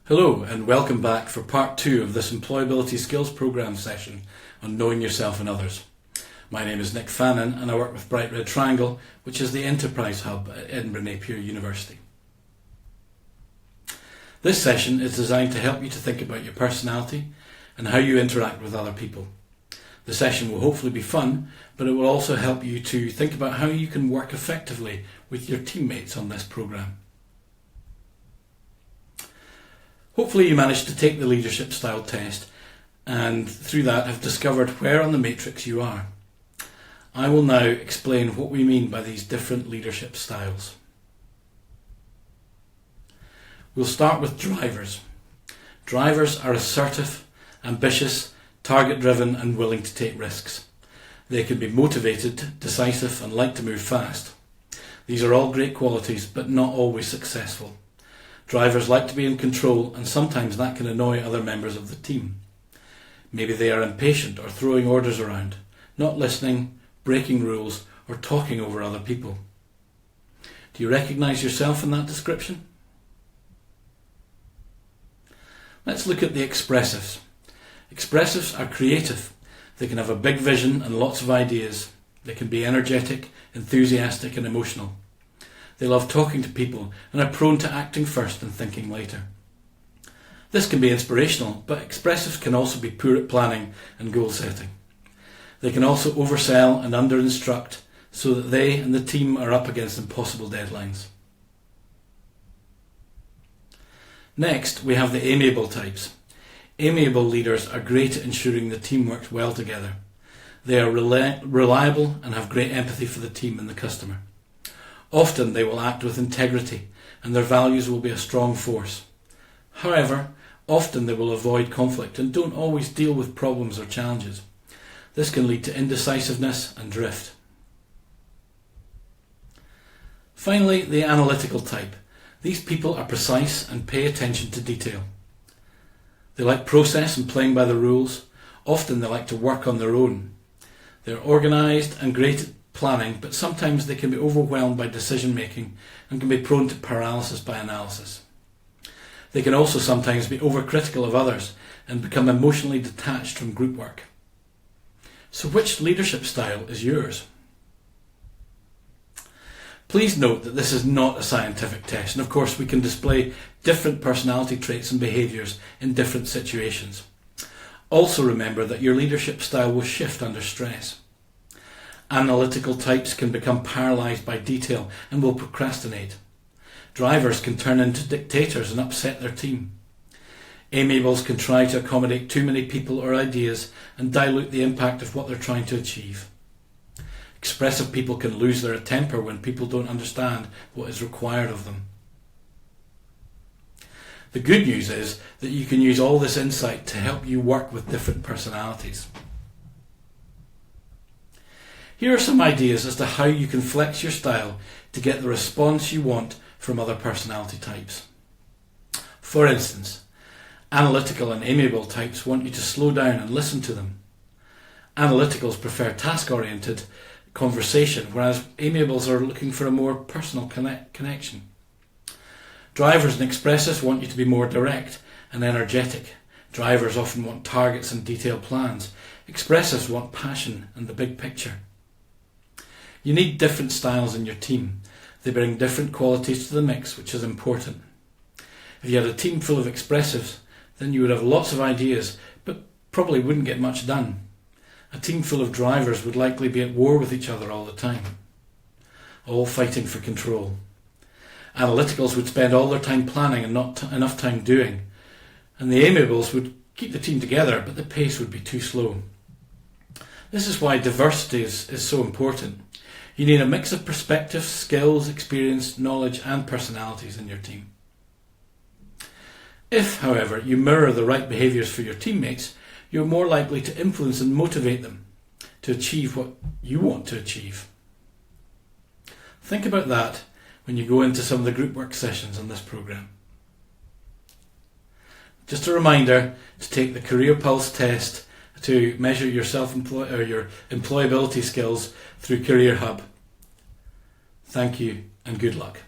Hello and welcome back for part 2 of this Employability Skills Programme session on knowing yourself and others. My name is Nick Fannin and I work with Bright Red Triangle, which is the enterprise hub at Edinburgh Napier University. This session is designed to help you to think about your personality and how you interact with other people. The session will hopefully be fun, but it will also help you to think about how you can work effectively with your teammates on this programme. Hopefully you managed to take the leadership style test and through that have discovered where on the matrix you are. I will now explain what we mean by these different leadership styles. We'll start with drivers. Drivers are assertive, ambitious, target-driven and willing to take risks. They can be motivated, decisive and like to move fast. These are all great qualities but not always successful. Drivers like to be in control and sometimes that can annoy other members of the team. Maybe they are impatient or throwing orders around, not listening, breaking rules or talking over other people. Do you recognise yourself in that description? Let's look at the expressives. Expressives are creative. They can have a big vision and lots of ideas. They can be energetic, enthusiastic and emotional. They love talking to people and are prone to acting first and thinking later. This can be inspirational, but expressives can also be poor at planning and goal setting. They can also oversell and under-instruct so that they and the team are up against impossible deadlines. Next, we have the amiable types. Amiable leaders are great at ensuring the team works well together. They are reliable and have great empathy for the team and the customer. Often they will act with integrity and their values will be a strong force. However, often they will avoid conflict and don't always deal with problems or challenges. This can lead to indecisiveness and drift. Finally, the analytical type. These people are precise and pay attention to detail. They like process and playing by the rules. Often they like to work on their own. They're organised and great at planning, but sometimes they can be overwhelmed by decision making and can be prone to paralysis by analysis. They can also sometimes be overcritical of others and become emotionally detached from group work. So which leadership style is yours? Please note that this is not a scientific test and of course we can display different personality traits and behaviours in different situations. Also remember that your leadership style will shift under stress. Analytical types can become paralysed by detail and will procrastinate. Drivers can turn into dictators and upset their team. Amiables can try to accommodate too many people or ideas and dilute the impact of what they're trying to achieve. Expressive people can lose their temper when people don't understand what is required of them. The good news is that you can use all this insight to help you work with different personalities. Here are some ideas as to how you can flex your style to get the response you want from other personality types. For instance, analytical and amiable types want you to slow down and listen to them. Analyticals prefer task-oriented conversation, whereas amiables are looking for a more personal connection. Drivers and expressives want you to be more direct and energetic. Drivers often want targets and detailed plans. Expressives want passion and the big picture. You need different styles in your team. They bring different qualities to the mix, which is important. If you had a team full of expressives, then you would have lots of ideas, but probably wouldn't get much done. A team full of drivers would likely be at war with each other all the time, all fighting for control. Analyticals would spend all their time planning and not enough time doing, and the amiables would keep the team together, but the pace would be too slow. This is why diversity is so important. You need a mix of perspectives, skills, experience, knowledge and personalities in your team. If, however, you mirror the right behaviours for your teammates, you're more likely to influence and motivate them to achieve what you want to achieve. Think about that when you go into some of the group work sessions on this programme. Just a reminder to take the Career Pulse test to measure your your employability skills through Career Hub. Thank you and good luck.